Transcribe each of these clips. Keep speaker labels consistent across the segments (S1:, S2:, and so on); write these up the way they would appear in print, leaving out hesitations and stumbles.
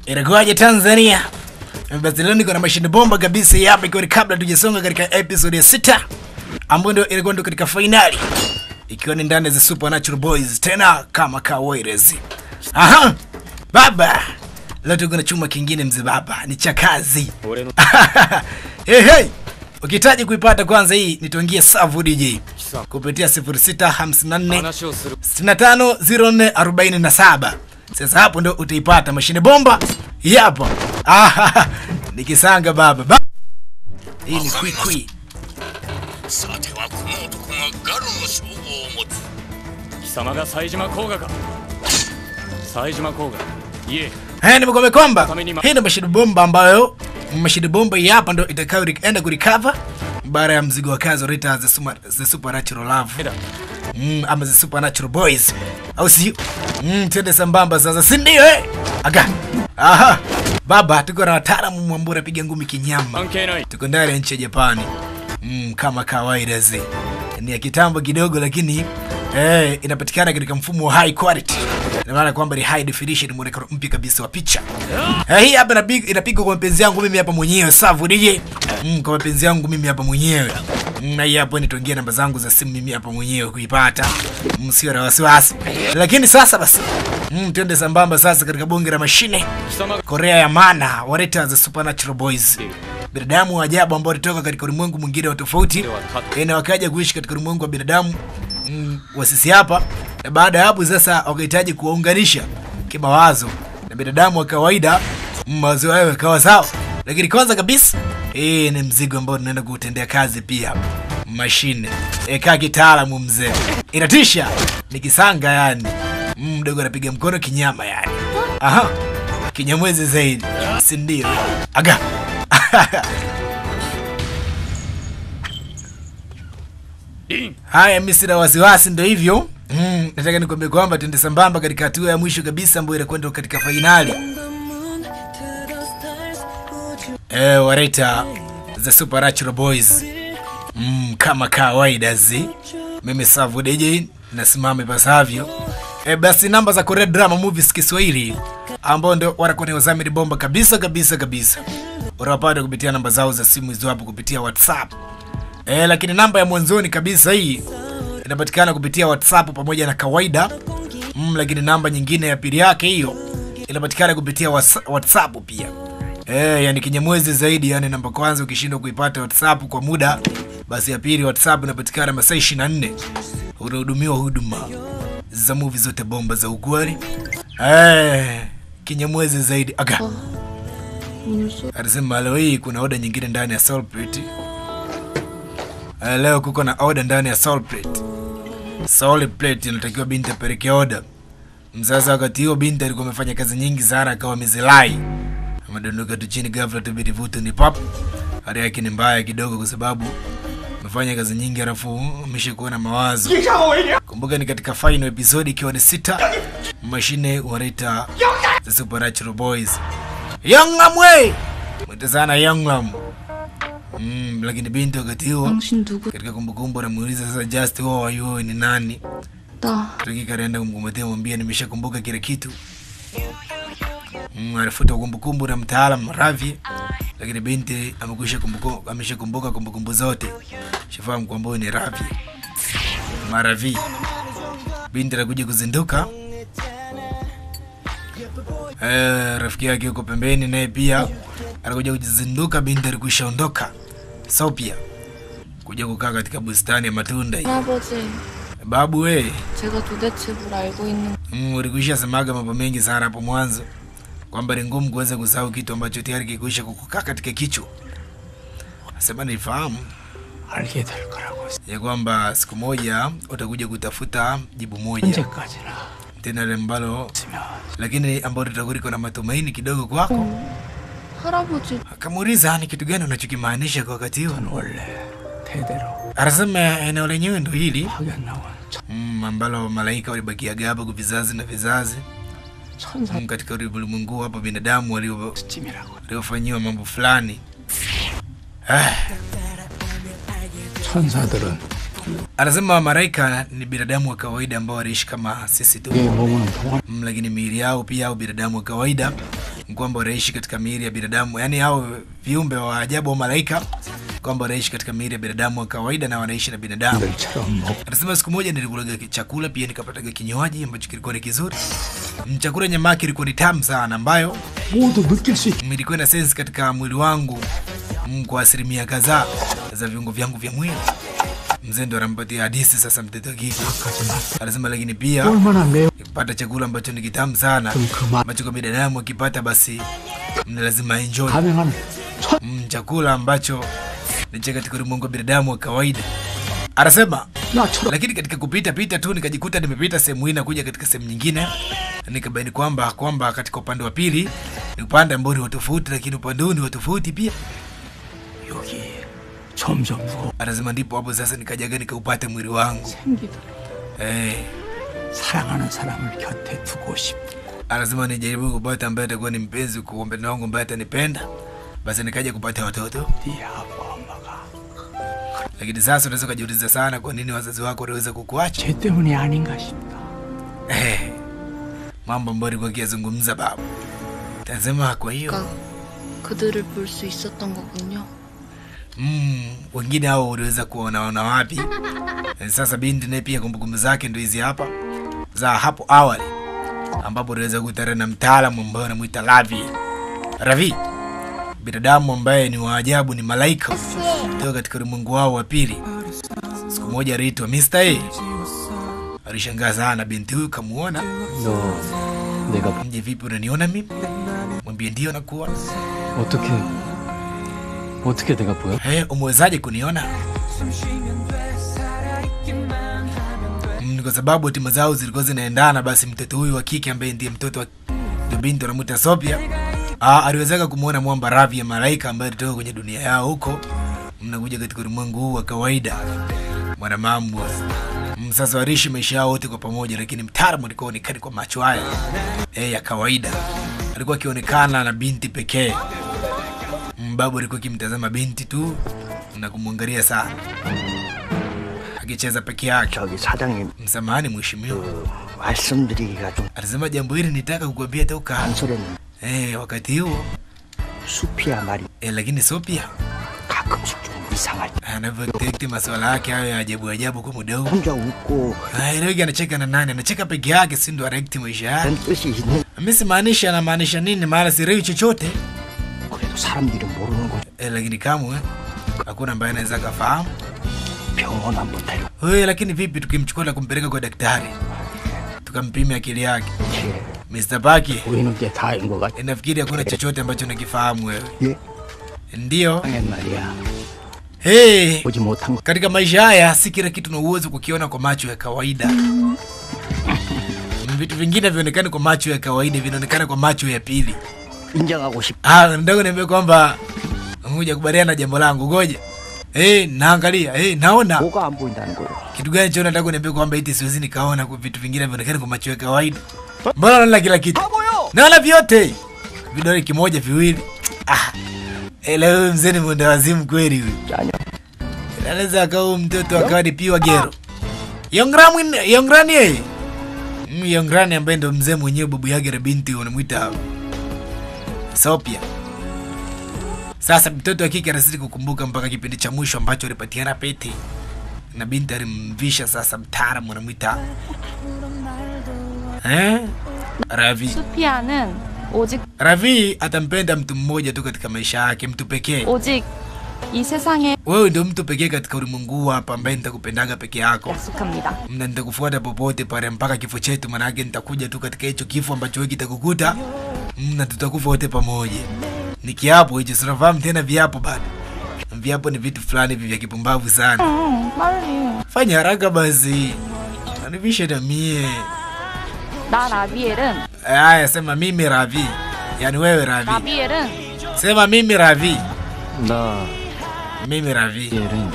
S1: Inakuwaje Tanzania? Basi leo niko na mashine bomba kabisa hapa, ikiwa kabla tujasonga katika episode ya 6 ambayo ndio ilikuwa ndo katika finali, ikiwa ni ndani za Supernatural Boys tena kama kawaida. Aha. Baba. Leo tuko na chuma kingine mzee baba, ni cha kazi. Hey. Ukihitaji kuipata kwanza hii nitongie Savu DJ kupitia 0654 650447. Sasa hapo ndo utaipata mashine bomba hapa. Nikisanga baba. Hii ni quick. Nimekuambia kwamba hii ni mashine bomba ambayo mashine bomba hapa ndo itakayoenda kurecover baada ya mzigo wa kazi Rita the Supernatural Love. Ama the Supernatural Boys. Au si? Tende sambamba sasa, si ndio Aga. Aha. Baba, tuko na wataalamu mwambura piga ngumi kinyama. Tuko ndani ya nchi ya Japani. Kama kawaida ni ya kitambo kidogo, lakini inapatikana katika mfumo wa high quality. Ina maana kwamba ni high definition, muonekano mpya kabisa wa picha. Hii hapa inapigwa kwa mapenzi yangu mimi hapa mwenyewe, Savu DJ. Kwa mapenzi yangu mimi hapa mwenyewe. Na hii hapo nitongia namba zangu za simu mimi hapa mwenyewe kuipata. Msio na wasiwasi. Lakini sasa basi, twende sambamba sasa katika bonge la mashine. Korea ya maana, Wareta the Supernatural Boys. Binadamu wa ajabu ambao walitoka katika ulimwengu mwingine wa tofauti, na wakaja kuishi katika ulimwengu wa binadamu wa sisi hapa. Na baada ya hapo sasa wakahitaji kuwaunganisha kimawazo na binadamu wa kawaida, mawazo yao yakawa sawa. Lakini kwanza kabisa ni mzigo ambao tunaenda kuutendea kazi pia mashine. Eka kitaalamu mzee. Inatisha, nikisanga yani. Mdogo anapiga mkono kinyama yani. Aha. Kinyamwezi zaidi. Si ndio? Aga. Haya, mimi sina wasiwasi, ndio hivyo. Nataka nikwambie kwamba tuende sambamba katika hatua ya mwisho kabisa ambayo inakwenda katika finali. Wareta the Supernatural Boys. Kama kawaida mimi Savu DJ nasimama pasavyo. Basi namba za Korea Drama Movies Kiswahili ambao ndio wanakuwa ni wazamiri bomba kabisa. Unawapata kupitia namba zao za simu hizo hapo kupitia WhatsApp. Lakini namba ya mwanzoni kabisa hii inapatikana kupitia WhatsApp pamoja na kawaida. Lakini namba nyingine ya pili yake hiyo inapatikana kupitia WhatsApp pia. Yani kinyamwezi zaidi, yani namba kwanza ukishindwa kuipata WhatsApp kwa muda, basi ya pili WhatsApp inapatikana masaa 24. Unahudumiwa huduma za movie zote bomba za ukweli. Kinyamwezi zaidi. Aga. Anasema leo hii kuna order nyingine ndani ya Soul Plate. Leo kuko na order ndani ya Soul Plate. Soul Plate inatakiwa binti apeleke order. Mzazi wakati hiyo binti alikuwa amefanya kazi nyingi sana, akawa mizilai. Amadondoka tu chini ghafla tu bidivuto ni pop. Hali yake ni mbaya kidogo kwa sababu amefanya kazi nyingi alafu ameshakuwa na mawazo. Kumbuka ni katika final episode ikiwa ni 6, mashine Wareta the Supernatural Boys. Young Amwe. Mtazana Young Am. Lakini binti wakati huo katika kumbukumbu anamuuliza sasa, just who are you, ni nani? Tukika kaenda kumkumbatia mwambia nimeshakumbuka kile kitu. Alifuta kumbukumbu na mtaalamu Ravi, lakini binti ameshakumbuka kumbukumbu zote. Shafahamu kwamba ni Ravi. Maravi. Binti anakuja kuzinduka. Rafiki yake yuko pembeni naye pia anakuja kuzinduka. Binti alikushaondoka Sopia kuja kukaa katika bustani ya matunda hii. Babu
S2: 제가 도대체 뭘 알고 있는
S1: ulikwisha semaga mambo mengi sana hapo mwanzo kwamba ni ngumu kuweza kusahau kitu ambacho tayari kikwisha kukukaa katika kichwa. Nasema nifahamu
S3: 알게 될 거라고.
S1: ya kwamba siku moja utakuja kutafuta jibu moja tena ambalo, lakini ambalo tutakuwa na matumaini kidogo kwako.
S2: 할아버지
S1: Akamuuliza ni kitu gani unachokimaanisha kwa wakati huo?
S3: 원래 대대로
S1: Anasema eneo lenyewe ndo hili
S3: 하게 나온
S1: ambalo malaika walibakia gaba kwa vizazi na vizazi.
S3: 천사
S1: Katika ulimwengu hapa binadamu
S3: 찜이라고.
S1: waliofanyiwa mambo fulani.
S3: 천사들은
S1: Anasema malaika ni binadamu wa kawaida ambao waliishi kama sisi tu.
S3: 몸은 동안
S1: Lakini miili yao pia au binadamu wa kawaida kwamba wanaishi katika miili ya binadamu, yani hao viumbe wa ajabu wa malaika, kwamba wanaishi katika miili ya binadamu wa kawaida na wanaishi na binadamu. Anasema siku moja nilikula chakula pia nikapata kinywaji ambacho kilikuwa ni kizuri. Chakula nyama yake ilikuwa ni tamu sana, ambayo nilikuwa na sense katika mwili wangu kwa asilimia kadhaa za viungo vyangu vya mwili. Mzee ndo anampatia hadithi sasa mtoto kike. Anasema lakini pia kupata chakula ambacho ni kitamu sana, ambacho kwa binadamu akipata basi ni lazima enjoy. Chakula ambacho ni katika ulimwengu wa binadamu wa kawaida. Anasema lakini katika kupita pita tu nikajikuta nimepita sehemu hii na kuja katika sehemu nyingine, nikabaini kwamba katika upande wa pili ni upande ambao ni tofauti, lakini upande huu ni tofauti pia. Anasema ndipo hapo sasa nikajaga nikaupata mwili wangu.
S3: 사랑하는 사람을 곁에 두고 싶고.
S1: Anasema nijaribu kupata ambaye atakuwa ni mpenzi kuombe na wangu ambaye atanipenda, basi nikaja kupata watoto. Lakini sasa unaweza kujiuliza sana kwa nini wazazi wako waliweza kukuacha?
S3: 쟤 때문이 아닌가 싶다.
S1: Mambo ambayo alikuwa akizungumza baba. Tazama kwa hiyo
S2: 그들을 볼 수 있었던 거군요.
S1: Wengine hao waliweza kuona wapi? Sasa binti naye pia kumbukumbu zake ndio hizi hapa za hapo awali, ambapo aliweza kukutana na mtaalamu ambaye anamuita Ravi, binadamu ambaye ni waajabu, ni malaika kutoka katika ulimwengu wao wa pili. Siku moja aliitwa Mr. A. Alishangaa sana binti huyu kamuona.
S3: 내가
S1: "Je, vipi unaniona mimi?" Mwambie ndio nakuona.
S3: 어떻게 내가 보여?
S1: Umewezaje kuniona? Kwa sababu hatima zao zilikuwa zinaendana. Basi mtoto huyu wa kike ambaye ndiye mtoto wa binti anamuita Sophia, aliwezeka kumuona mwamba Ravi ya malaika ambaye alitoka kwenye dunia yao huko, mnakuja katika ulimwengu huu wa kawaida mwanamambo. Sasa waliishi maisha yao wote kwa pamoja, lakini mtaalamu alikuwa onekana kwa macho haya ya kawaida. Alikuwa akionekana na binti pekee. Babu alikuwa akimtazama binti tu na kumwangalia sana, akicheza peke yake.
S4: 저기 사장님,
S1: Msamahani mheshimiwa,
S4: 말씀드리기가 좀
S1: alisema jambo hili nitaka kukuambia toka
S4: 간소했는데
S1: wakati huo
S4: 수피야 말이
S1: lakini Sophia
S4: 가끔씩 좀 이상할 때
S1: anavyotekti masuala yake hayo ya ajabu kwa muda huu.
S4: 혼자 웃고
S1: Leo anacheka na nani? Anacheka peke yake, si ndo arekti maisha yake.
S4: 그런 뜻이 있는.
S1: Mimi simaanisha anamaanisha nini, maana sielewi chochote.
S4: 그래도 사람들은 모르는 거.
S1: Lakini kamwe hakuna ambaye anaweza kufahamu.
S4: 병원 한번 데려.
S1: Lakini vipi tukimchukua na kumpeleka kwa daktari tukampima akili yake?
S4: 예.
S1: Mr. Paki,
S4: 보이는 게 다인 것 같아.
S1: nafikiri hakuna chochote ambacho nakifahamu wewe.
S4: 예.
S1: Ndio.
S4: 당연 말이야. 보지 못한 거.
S1: Katika maisha haya si kila kitu na uwezo kukiona kwa macho ya kawaida. Vitu vingine vionekana kwa macho ya kawaida, vinaonekana kwa macho ya pili.
S4: 인정하고 싶.
S1: Ndio niambia kwamba ngoja kubaliana na jambo langu, ngoja. Naangalia, naona.
S4: 뭐가 안 보인다는 거예요.
S1: Kitu gani cho nataka niambia kwamba eti siwezi nikaona kwa vitu vingine vinaonekana kwa macho ya kawaida? Mbona naona kila kitu? Naona vyote. Vidole kimoja viwili. Leo mzee ni mwenda wazimu kweli huyu.
S4: 아니요.
S1: Anaweza akawa mtoto akawa ni piwa gero. Yongrani Yongrani ambaye ndo mzee mwenyewe babu yake na binti wanamuita Sophia. Sasa mtoto wa kike anazidi kukumbuka mpaka kipindi cha mwisho ambacho alipatiana pete na binti alimvisha sasa mtaalamu anamuita Ravi.
S2: 수피아는 오직
S1: Ravi atampenda mtu mmoja tu katika maisha yake, mtu pekee.
S2: 오직 이 세상에
S1: Wewe ndio mtu pekee katika ulimwengu hapa ambaye nitakupendaga peke yako.
S2: 약속합니다.
S1: Na nitakufuata popote pale mpaka kifo chetu, maana yake nitakuja tu katika hicho kifo ambacho wewe kitakukuta, na tutakufa wote pamoja. Ni kiapo hicho, sinafahamu tena viapo bado. Viapo ni vitu fulani vya kipumbavu sana.
S2: 빨리.
S1: Fanya haraka basi. Anivishe na mie.
S2: 나 라비엘은
S1: Haya, sema mimi Ravi. Yaani wewe Ravi.
S2: 라비엘은
S1: Sema mimi Ravi.
S3: 나
S1: Mimi Ravi.
S3: 얘는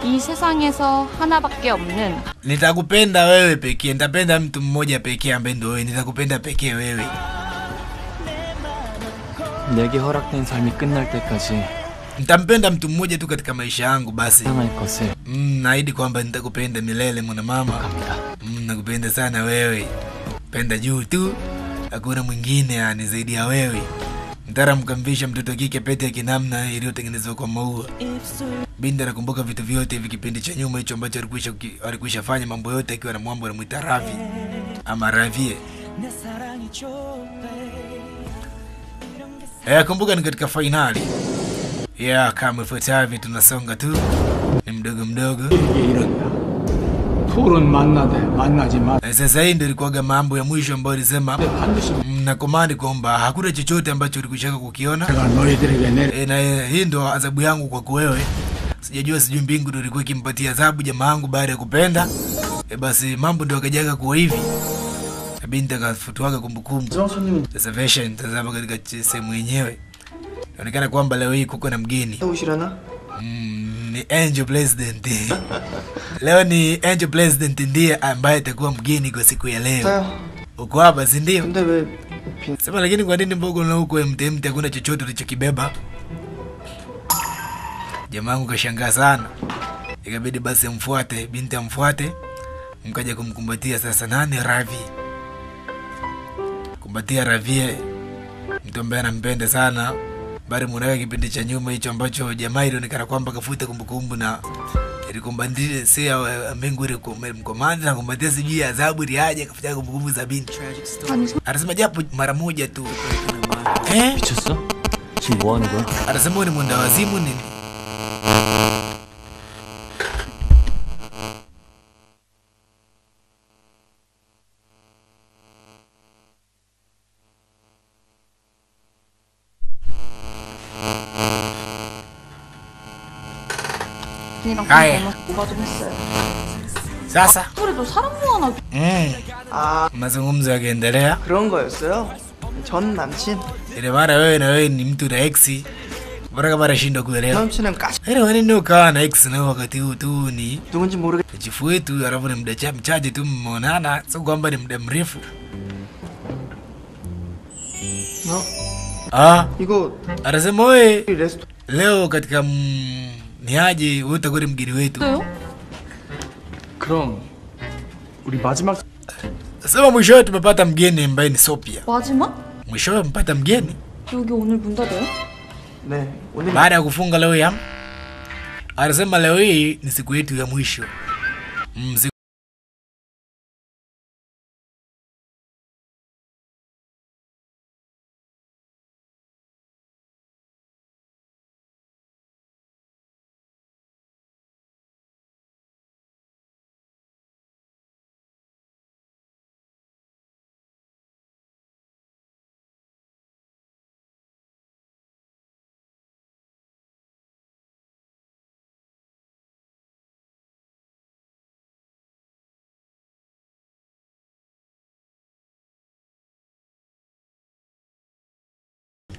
S2: 이 세상에서 하나밖에 없는
S1: Nitakupenda wewe pekee. Nitapenda mtu mmoja pekee ambaye ndio wewe. Nitakupenda pekee wewe.
S3: 내게 허락된 삶이 끝날 때까지
S1: Nitampenda mtu mmoja tu katika maisha yangu basi.
S3: 사랑할 것을
S1: Naahidi kwamba nitakupenda milele mwana mama. Nakupenda sana wewe. Penda juu tu. hakuna mwingine yani zaidi ya wewe. Mtara mkamvisha mtoto kike pete ya kinamna iliyotengenezwa kwa maua. Binti anakumbuka vitu vyote hivi kipindi cha nyuma hicho ambacho alikwisha fanya mambo yote akiwa na mwambo anamuita Ravi ama Ravie. Kumbuka ni katika finali. Kama ifuatavyo tunasonga tu. Ni mdogo mdogo. Sasa hii ndio ilikuwa mambo ya mwisho ambayo alisema nakomandi kwamba hakuna chochote ambacho ulikushaka kukiona. Na hii ndio adhabu yangu kwa wewe. Sijajua sijui mbingu ndio ilikuwa ikimpatia adhabu jamaa wangu baada ya kupenda. Basi mambo ndio akajaga kwa hivi. Binti akafutuaga kumbukumbu. Sasa version tazama katika sehemu yenyewe. Inaonekana kwamba leo hii kuko na mgeni. Ni Angel President. Leo ni Angel President ndiye ambaye atakuwa mgeni kwa siku ya leo. Uko hapa si ndio? Sema lakini kwa nini mbogo na huko MTMT hakuna chochote ulichokibeba? Jamaa wangu kashangaa sana. Ikabidi basi amfuate, binti amfuate. Mkaja kumkumbatia sasa nani Ravi. Kumbatia Ravie. Mtu ambaye anampenda sana. Bari munaga kipindi cha nyuma hicho ambacho jamaa ilionekana kwamba kafuta kumbukumbu na ilikumbandile sia mengu ile mkomandi na kumbatia sijui adhabu iliaje kafuta kumbukumbu za binti. Anasema japo mara moja tu.
S3: 미쳤어? 지금 뭐 하는 거야?
S1: Anasema ni mwenda wazimu nini? Sasa
S2: 그래도 사람 모아나
S1: mazungumzo yakiendelea.
S5: 그런 거였어요? 전 남친.
S1: Ile mara wewe na wewe ni mtu na ex. Bora kama anashindwa kuelewa.
S5: 남친은 까시.
S1: Ile wewe ndio kaa na ex na wakati huu tu ni
S5: 누군지 모르겠.
S1: chifu wetu alafu ni muda mchache tu mmeonana, sio kwamba ni muda mrefu.
S5: 이거
S1: Anasema wewe
S5: 레스토.
S1: leo katika ni aje wewe utakuwa mgeni wetu.
S2: 왜요?
S3: 그럼 우리 마지막
S1: Sasa mwishowe tumepata mgeni ambaye ni Sophia.
S2: 마지막?
S1: Mwishowe mpata mgeni
S2: 여기 오늘 문 닫아요?
S5: 네. 오늘
S1: baada ya kufunga leo ya. Anasema leo hii ni siku yetu ya mwisho.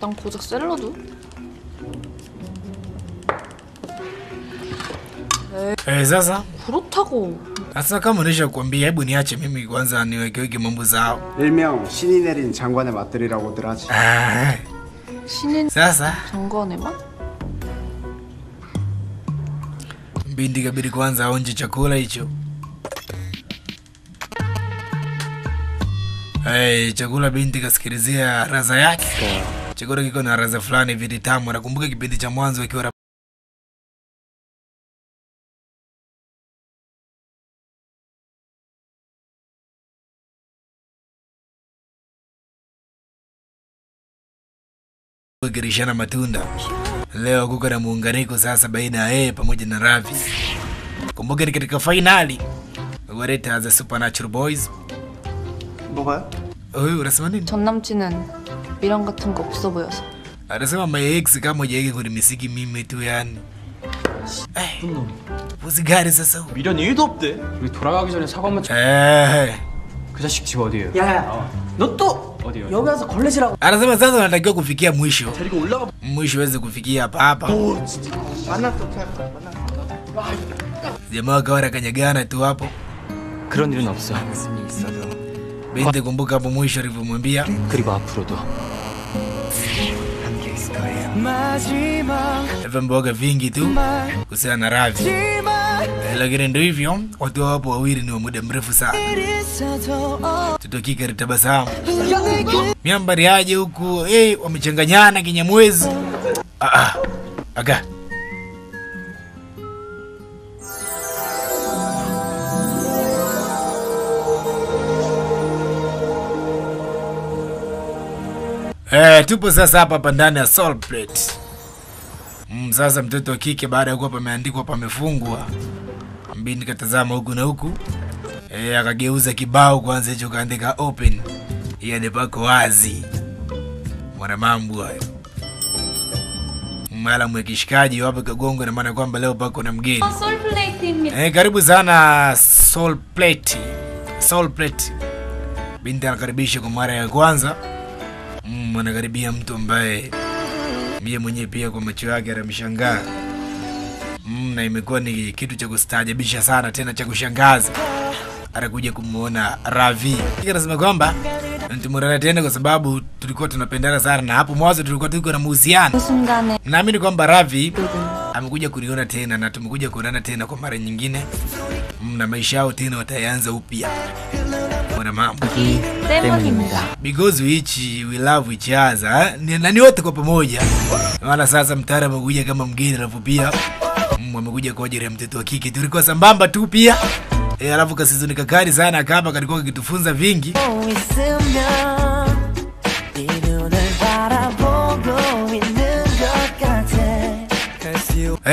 S2: 난 고작 샐러드?
S1: Sasa
S2: 그렇다고.
S1: sasa kama unisha kuambia hebu niache mimi kwanza niweke mambo zao.
S6: 일명 신이 내린 장관의 맛들이라고들 하지.
S2: 신인
S1: Sasa
S2: 정관에만?
S1: binti kabidi kwanza aonje chakula hicho. Chakula binti kasikilizia raza yake. Chakula kiko na raza fulani vile tamu. Nakumbuka kipindi cha mwanzo ikiwa kirishana matunda. Leo kuko na muunganiko sasa baina ya yeye pamoja na Ravi. Kumbuka ni katika finali. Wareta the Supernatural Boys.
S5: 뭐가요?
S1: Unasema nini?
S2: 전 남친은 미련 같은 거 없어 보여서.
S1: Anasema my ex kama hujaweka kunimisiki mimi tu yani. Usigari sasa.
S3: 미련 1도 없대. 우리 돌아가기 전에 사과만 그 자식 집 어디예요?
S5: 야야. 너 또
S3: 어디요?
S5: 여기 와서 걸레질하고.
S1: Anasema sasa unatakiwa kufikia mwisho.
S3: 데리고 올라가.
S1: Mwisho uweze kufikia hapa.
S5: 만났어. 만나.
S1: Jamaa kawa kanyagana tu hapo.
S3: 그런 일은 없어.
S1: Binti kumbuka hapo mwisho alivyomwambia.
S3: 그리고 앞으로도.
S1: Hivyo mboga vingi tu kuhusiana na Ravi. Lakini ndio hivyo, watu wapo wawili ni wa muda mrefu sana. Tutokika ritabasamu. Miambari aje huku, wamechanganyana Kinyamwezi. Aga. Tupo sasa hapa ndani ya Soul Plate. Sasa mtoto wa kike baada ya kuwa pameandikwa pamefungwa, mbini katazama huku na huku, akageuza kibao kwanza hicho kaandika open, yani pako wazi. Mwana mambo hayo. Mala mwekishikaji wapo Kagongo, na maana kwamba leo pako na mgeni.
S2: Soul Plate.
S1: Karibu sana Soul Plate. Soul Plate. Binti anakaribisha kwa mara ya kwanza. Anakaribia mtu ambaye mie mwenyewe pia kwa macho yake anamshangaa. Na imekuwa ni kitu cha kustaajabisha sana, tena cha kushangaza. Anakuja kumuona Ravi. Anasema kwamba tumurana tena kwa sababu tulikuwa tunapendana sana, na hapo mwanzo tulikuwa tuko na mahusiano. Naamini kwamba Ravi amekuja kuniona tena, na tumekuja kuonana tena kwa mara nyingine. Na maisha yao tena wataanza upya. Mwana mambo. Because we love each other. Ni wote kwa pamoja. Wala sasa mtara amekuja kama mgeni, alafu pia amekuja kwa ajili ya mtoto wa kike. Tulikuwa sambamba tu pia. Alafu kasizoni kakari sana akapa kalikuwa kitufunza vingi.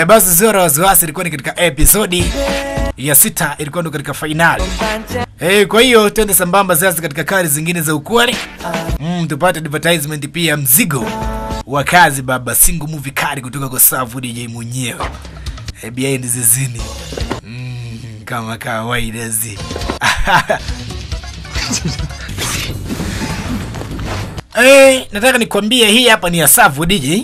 S1: Basi zora wasiwasi ilikuwa ni katika episodi ya 6, ilikuwa ndo katika finali. Kwa hiyo twende sambamba sasa katika kari zingine za ukweli. Tupate advertisement pia, mzigo wa kazi baba, single movie kari kutoka kwa Savu DJ mwenyewe. Behind the scene. Kama kawaida zi. Nataka nikwambie hii hapa ni ya Savu DJ.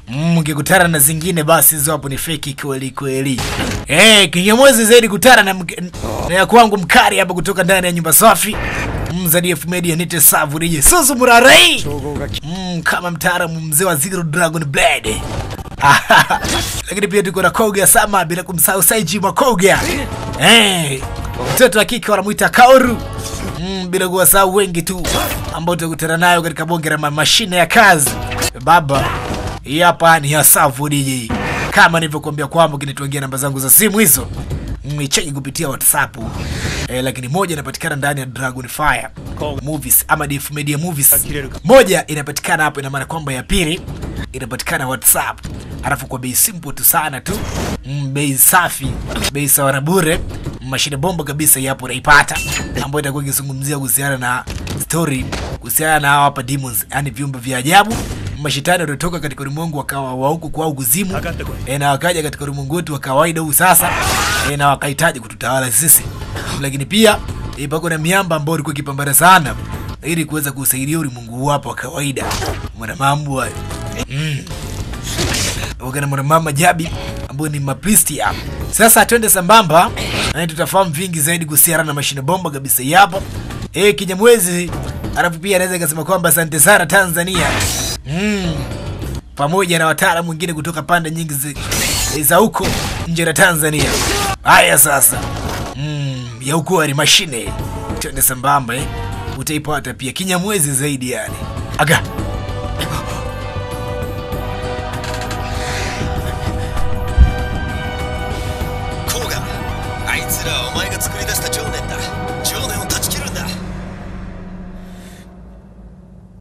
S1: Mkikutana na zingine basi hizo hapo ni fake kweli kweli. Kinyamwezi zaidi kutana na ya kwangu mkari hapa kutoka ndani ya nyumba safi. ZDF Media nite Savu DJ. Susu murarai. Kama mtaalamu mzee wa Zero Dragon Blade. Lakini pia tuko na Koga Sama, bila kumsahau Saiji Makoga. Mtoto wa kike wanamuita Kaoru. Bila kuwasahau wengi tu ambao tutakutana nayo katika bonge la mashine ya kazi. Baba, hii hapa ni ya Savu DJ. Kama nilivyokuambia kwamba kinituangia namba zangu za simu hizo, mnicheki kupitia WhatsApp. Lakini moja inapatikana ndani ya Dragon Fire Movies ama DF Media Movies. Moja inapatikana hapo, ina maana kwamba ya pili inapatikana WhatsApp. Alafu kwa bei simple tu sana tu. Bei safi, bei sawa na bure. Mashine bomba kabisa hapo unaipata, ambayo itakuwa ikizungumzia kuhusiana na story, kuhusiana na hapa demons, yani viumbe vya ajabu. Mashitani walitoka katika ulimwengu wakawa wa huku kwa kuzimu, na wakaja katika ulimwengu wetu wa kawaida huu sasa, na wakahitaji kututawala sisi. Lakini pia ipako na miamba ambayo ilikuwa ikipambana sana ili kuweza kusaidia ulimwengu hapo wa kawaida. Mwana mambo hayo. Wakana mwana mama Jabi ambao ni mapristi hapa. Sasa twende sambamba, na tutafahamu vingi zaidi kuhusiana na mashine bomba kabisa hapo. Kinyamwezi, alafu pia anaweza kusema kwamba asante sana Tanzania. Pamoja na wataalamu wengine kutoka pande nyingi za huko nje ya Tanzania. Haya sasa. Ya huko ni mashine. Twende sambamba utaipata pia Kinyamwezi zaidi yani. Aga.
S7: Koga, あいつらお前が作り出した状